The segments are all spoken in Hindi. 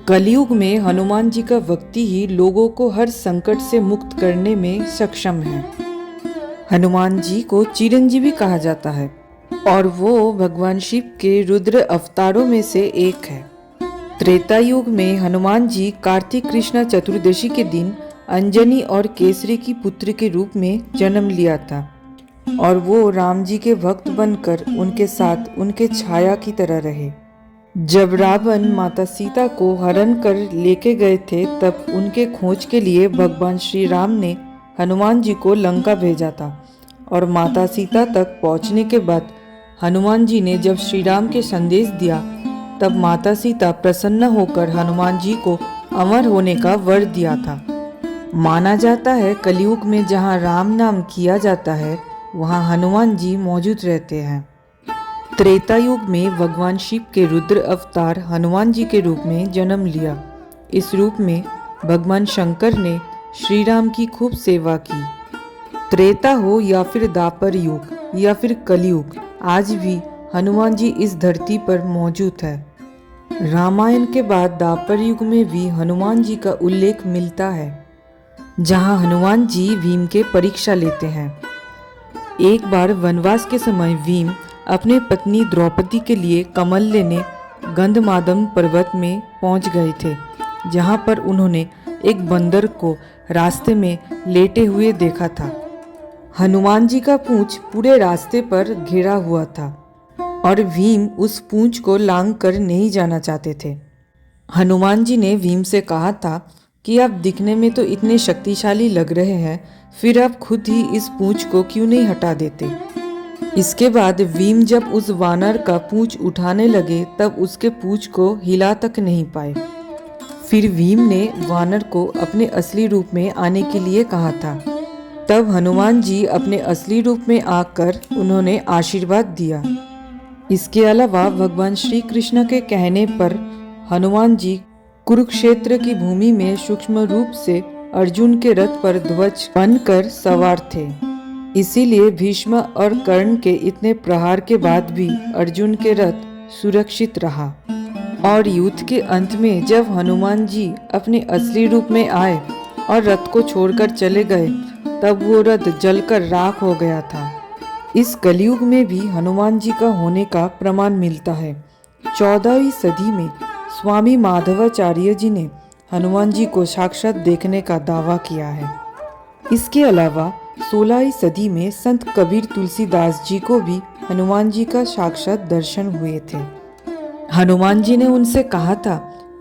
कलयुग में हनुमान जी का भक्ति ही लोगों को हर संकट से मुक्त करने में सक्षम है। हनुमान जी को चिरंजीवी कहा जाता है और वो भगवान शिव के रुद्र अवतारों में से एक है। त्रेता युग में हनुमान जी कार्तिक कृष्ण चतुर्दशी के दिन अंजनी और केसरी की पुत्र के रूप में जन्म लिया था और वो राम जी के भक्त बनकर उनके साथ उनके छाया की तरह रहे। जब रावण माता सीता को हरण कर लेके गए थे तब उनके खोज के लिए भगवान श्री राम ने हनुमान जी को लंका भेजा था और माता सीता तक पहुंचने के बाद हनुमान जी ने जब श्री राम के संदेश दिया तब माता सीता प्रसन्न होकर हनुमान जी को अमर होने का वर दिया था। माना जाता है कलयुग में जहाँ राम नाम किया जाता है वहाँ हनुमान जी मौजूद रहते हैं। त्रेता युग में भगवान शिव के रुद्र अवतार हनुमान जी के रूप में जन्म लिया। इस रूप में भगवान शंकर ने श्री राम की खूब सेवा की। त्रेता हो या फिर द्वापर युग या फिर कलयुग, आज भी हनुमान जी इस धरती पर मौजूद है। रामायण के बाद द्वापर युग में भी हनुमान जी का उल्लेख मिलता है, जहां हनुमान जी भीम के परीक्षा लेते हैं। एक बार वनवास के समय भीम अपने पत्नी द्रौपदी के लिए कमल लेने गंधमादन पर्वत में पहुंच गए थे, जहां पर उन्होंने एक बंदर को रास्ते में लेटे हुए देखा था। हनुमान जी का पूंछ पूरे रास्ते पर घिरा हुआ था और भीम उस पूंछ को लांघ कर नहीं जाना चाहते थे। हनुमान जी ने भीम से कहा था कि आप दिखने में तो इतने शक्तिशाली लग रहे हैं, फिर आप खुद ही इस पूंछ को क्यों नहीं हटा देते। इसके बाद भीम जब उस वानर का पूंछ उठाने लगे तब उसके पूंछ को हिला तक नहीं पाए। फिर भीम ने वानर को अपने असली रूप में आने के लिए कहा था। तब हनुमान जी अपने असली रूप में आकर उन्होंने आशीर्वाद दिया। इसके अलावा भगवान श्री कृष्ण के कहने पर हनुमान जी कुरुक्षेत्र की भूमि में सूक्ष्म रूप से अर्जुन के रथ पर ध्वज बनकर सवार थे। इसीलिए भीष्म और कर्ण के इतने प्रहार के बाद भी अर्जुन के रथ सुरक्षित रहा। और युद्ध के अंत में जब हनुमान जी अपने असली रूप में आए और रथ को छोड़कर चले गए तब वो रथ जलकर राख हो गया था। इस कलयुग में भी हनुमान जी का होने का प्रमाण मिलता है। 14वीं सदी में स्वामी माधवाचार्य जी ने हनुमान जी को साक्षात देखने का दावा किया है। इसके अलावा 16वीं सदी में संत कबीर तुलसीदास जी को भी हनुमान जी का साक्षात दर्शन हुए थे। हनुमान जी ने उनसे कहा था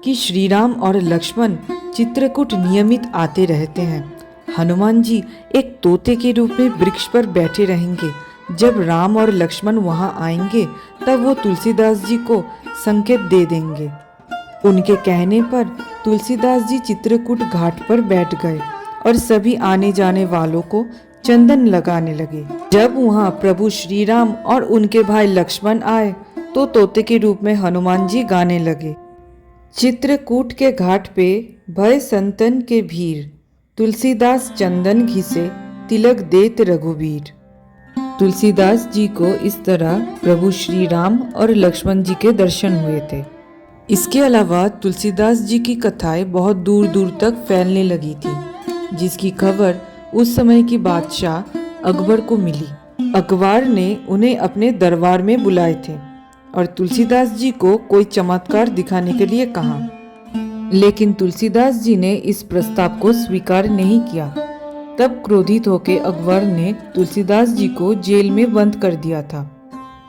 कि श्री राम और लक्ष्मण चित्रकूट नियमित आते रहते हैं। हनुमान जी एक तोते के रूप में वृक्ष पर बैठे रहेंगे। जब राम और लक्ष्मण वहां आएंगे तब वो तुलसीदास जी को संकेत दे देंगे। उनके कहने पर तुलसीदास जी चित्रकूट घाट पर बैठ गए और सभी आने जाने वालों को चंदन लगाने लगे। जब वहां प्रभु श्री राम और उनके भाई लक्ष्मण आए तो तोते के रूप में हनुमान जी गाने लगे। चित्रकूट के घाट पे भय संतन के भीर, तुलसीदास चंदन घिसे तिलक देत रघुवीर। तुलसीदास जी को इस तरह प्रभु श्री राम और लक्ष्मण जी के दर्शन हुए थे। इसके अलावा तुलसीदास जी की कथाएं बहुत दूर दूर तक फैलने लगी थी, जिसकी खबर उस समय की बादशाह अकबर को मिली। अकबर ने उन्हें अपने दरबार में बुलाए थे और तुलसीदास जी को कोई चमत्कार दिखाने के लिए कहा, लेकिन तुलसीदास जी ने इस प्रस्ताव को स्वीकार नहीं किया। तब क्रोधित होकर अकबर ने तुलसीदास जी को जेल में बंद कर दिया था।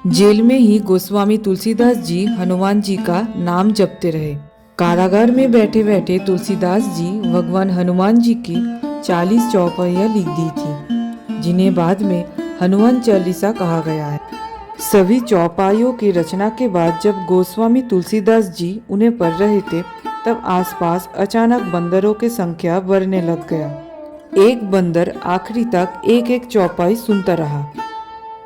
जेल में ही गोस्वामी तुलसीदास जी हनुमान जी का नाम जपते रहे। कारागार में बैठे बैठे तुलसीदास जी भगवान हनुमान जी की 40 चौपाइयाँ लिख दी थी, जिन्हें बाद में हनुमान चालीसा कहा गया है। सभी चौपाइयों की रचना के बाद जब गोस्वामी तुलसीदास जी उन्हें पढ़ रहे थे तब आसपास अचानक बंदरों की संख्या बढ़ने लग गया। एक बंदर आखिरी तक एक एक चौपाई सुनता रहा।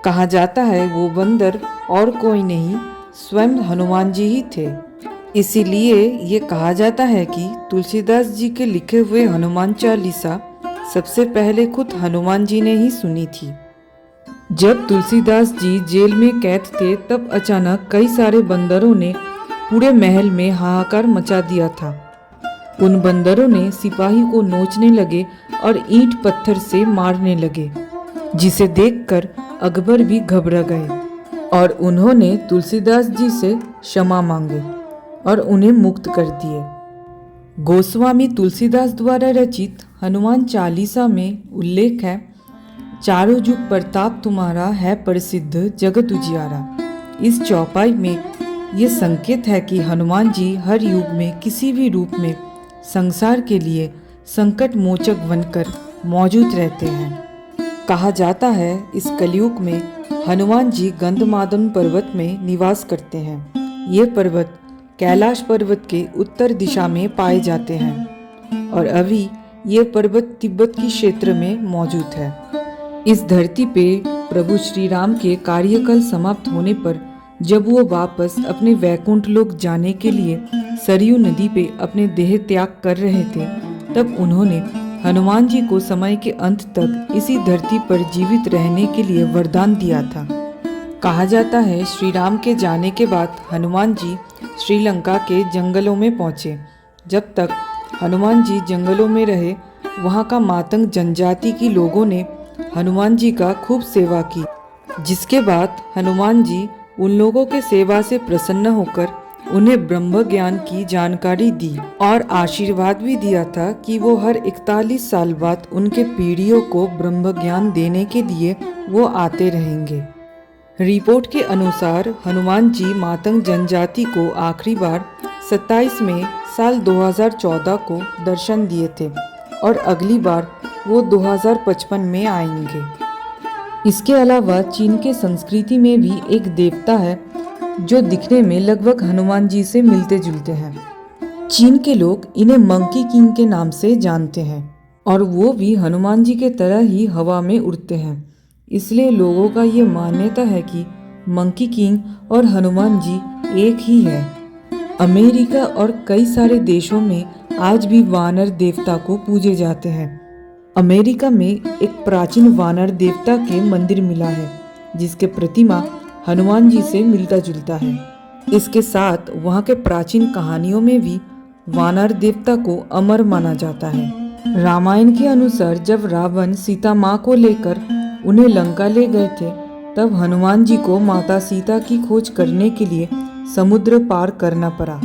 कहा जाता है वो बंदर और कोई नहीं, स्वयं हनुमान जी ही थे। इसीलिए ये कहा जाता है कि तुलसीदास जी के लिखे हुए हनुमान चालीसा सबसे पहले खुद हनुमान जी ने ही सुनी थी। जब तुलसीदास जी जेल में कैद थे तब अचानक कई सारे बंदरों ने पूरे महल में हाहाकार मचा दिया था। उन बंदरों ने सिपाही को नोचने लगे और ईंट पत्थर से मारने लगे, जिसे देखकर अकबर भी घबरा गए और उन्होंने तुलसीदास जी से क्षमा मांगे और उन्हें मुक्त कर दिए। गोस्वामी तुलसीदास द्वारा रचित हनुमान चालीसा में उल्लेख है, चारों जुग प्रताप तुम्हारा है प्रसिद्ध जगत उजियारा। इस चौपाई में ये संकेत है कि हनुमान जी हर युग में किसी भी रूप में संसार के लिए संकट मोचक बनकर मौजूद रहते हैं। कहा जाता है इस कलयुग में हनुमान जी गंधमादन पर्वत में निवास करते हैं। ये पर्वत कैलाश पर्वत के उत्तर दिशा में पाए जाते हैं और अभी ये पर्वत तिब्बत की क्षेत्र में मौजूद है। इस धरती पे प्रभु श्री राम के कार्यकाल समाप्त होने पर जब वो वापस अपने वैकुंठ लोक जाने के लिए सरयू नदी पे अपने देह त्याग कर रहे थे, तब उन्होंने हनुमान जी को समय के अंत तक इसी धरती पर जीवित रहने के लिए वरदान दिया था। कहा जाता है श्री राम के जाने के बाद हनुमान जी श्रीलंका के जंगलों में पहुंचे। जब तक हनुमान जी जंगलों में रहे, वहां का मातंग जनजाति की लोगों ने हनुमान जी का खूब सेवा की, जिसके बाद हनुमान जी उन लोगों के सेवा से प्रसन्न होकर उन्हें ब्रह्म ज्ञान की जानकारी दी और आशीर्वाद भी दिया था कि वो हर 41 साल बाद उनके पीढ़ियों को ब्रह्म ज्ञान देने के लिए वो आते रहेंगे। रिपोर्ट के अनुसार हनुमान जी मातंग जनजाति को आखिरी बार 27 मई साल 2014 को दर्शन दिए थे और अगली बार वो 2055 में आएंगे। इसके अलावा चीन के संस्कृति में भी एक देवता है जो दिखने में लगभग हनुमान जी से मिलते जुलते हैं। चीन के लोग इन्हें मंकी किंग के नाम से जानते हैं और वो भी हनुमान जी के तरह ही हवा में उड़ते हैं। इसलिए लोगों का ये मान्यता है कि मंकी किंग और हनुमान जी एक ही है। अमेरिका और कई सारे देशों में आज भी वानर देवता को पूजे जाते हैं। अमेरिका में एक प्राचीन वानर देवता के मंदिर मिला है, जिसके प्रतिमा हनुमान जी से मिलता जुलता है। इसके साथ वहाँ के प्राचीन कहानियों में भी वानर देवता को अमर माना जाता है। रामायण के अनुसार जब रावण सीता माँ को लेकर उन्हें लंका ले गए थे, तब हनुमान जी को माता सीता की खोज करने के लिए समुद्र पार करना पड़ा।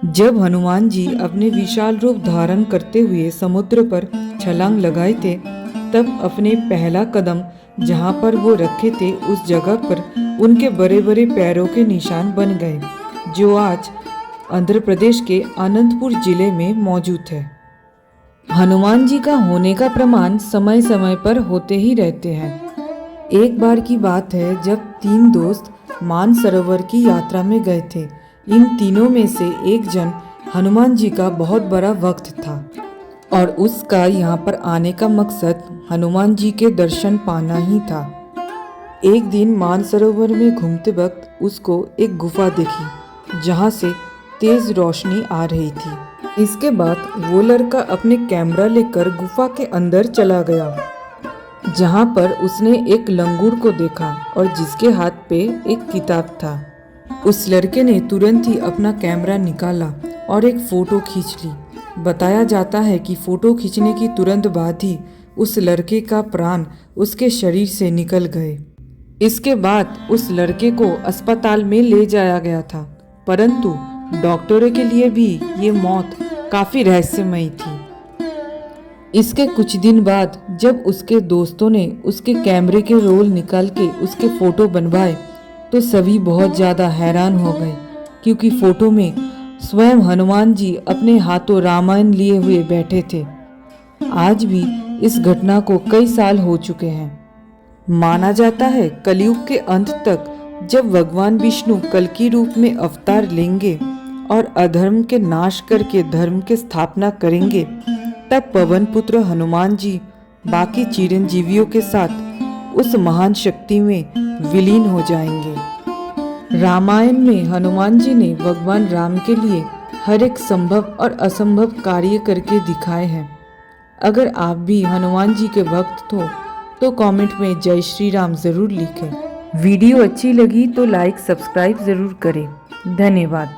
जब हनुमान जी अपने विशाल रूप धारण करते हुए समुद्र पर छलांग लगाए थे, तब अपने पहला कदम जहाँ पर वो रखे थे उस जगह पर उनके बड़े बड़े पैरों के निशान बन गए, जो आज आंध्र प्रदेश के अनंतपुर जिले में मौजूद है। हनुमान जी का होने का प्रमाण समय समय पर होते ही रहते हैं। एक बार की बात है जब 3 दोस्त मानसरोवर की यात्रा में गए थे। इन तीनों में से एक जन हनुमान जी का बहुत बड़ा भक्त था और उसका यहाँ पर आने का मकसद हनुमान जी के दर्शन पाना ही था। एक दिन मानसरोवर में घूमते वक्त उसको एक गुफा दिखी जहाँ से तेज रोशनी आ रही थी। इसके बाद वो लड़का अपने कैमरा लेकर गुफा के अंदर चला गया, जहाँ पर उसने एक लंगूर को देखा और जिसके हाथ पे एक किताब था। उस लड़के ने तुरंत ही अपना कैमरा निकाला और एक फ़ोटो खींच ली। बताया जाता है कि फ़ोटो खींचने की तुरंत बाद ही उस लड़के का प्राण उसके शरीर से निकल गए। इसके बाद उस लड़के को अस्पताल में ले जाया गया था, परंतु डॉक्टरों के लिए भी ये मौत काफ़ी रहस्यमयी थी। इसके कुछ दिन बाद जब उसके दोस्तों ने उसके कैमरे के रोल निकाल के उसके फ़ोटो बनवाए, तो सभी बहुत ज़्यादा हैरान हो गए, क्योंकि फ़ोटो में स्वयं हनुमान जी अपने हाथों रामायण लिए हुए बैठे थे। आज भी इस घटना को कई साल हो चुके हैं। माना जाता है कलयुग के अंत तक जब भगवान विष्णु कल की रूप में अवतार लेंगे और अधर्म के नाश करके धर्म की स्थापना करेंगे, तब पवन पुत्र हनुमान जी बाकी चिरंजीवियों के साथ उस महान शक्ति में विलीन हो जाएंगे। रामायण में हनुमान जी ने भगवान राम के लिए हर एक संभव और असंभव कार्य करके दिखाए हैं। अगर आप भी हनुमान जी के भक्त हो तो कमेंट में जय श्री राम जरूर लिखें। वीडियो अच्छी लगी तो लाइक सब्सक्राइब जरूर करें। धन्यवाद।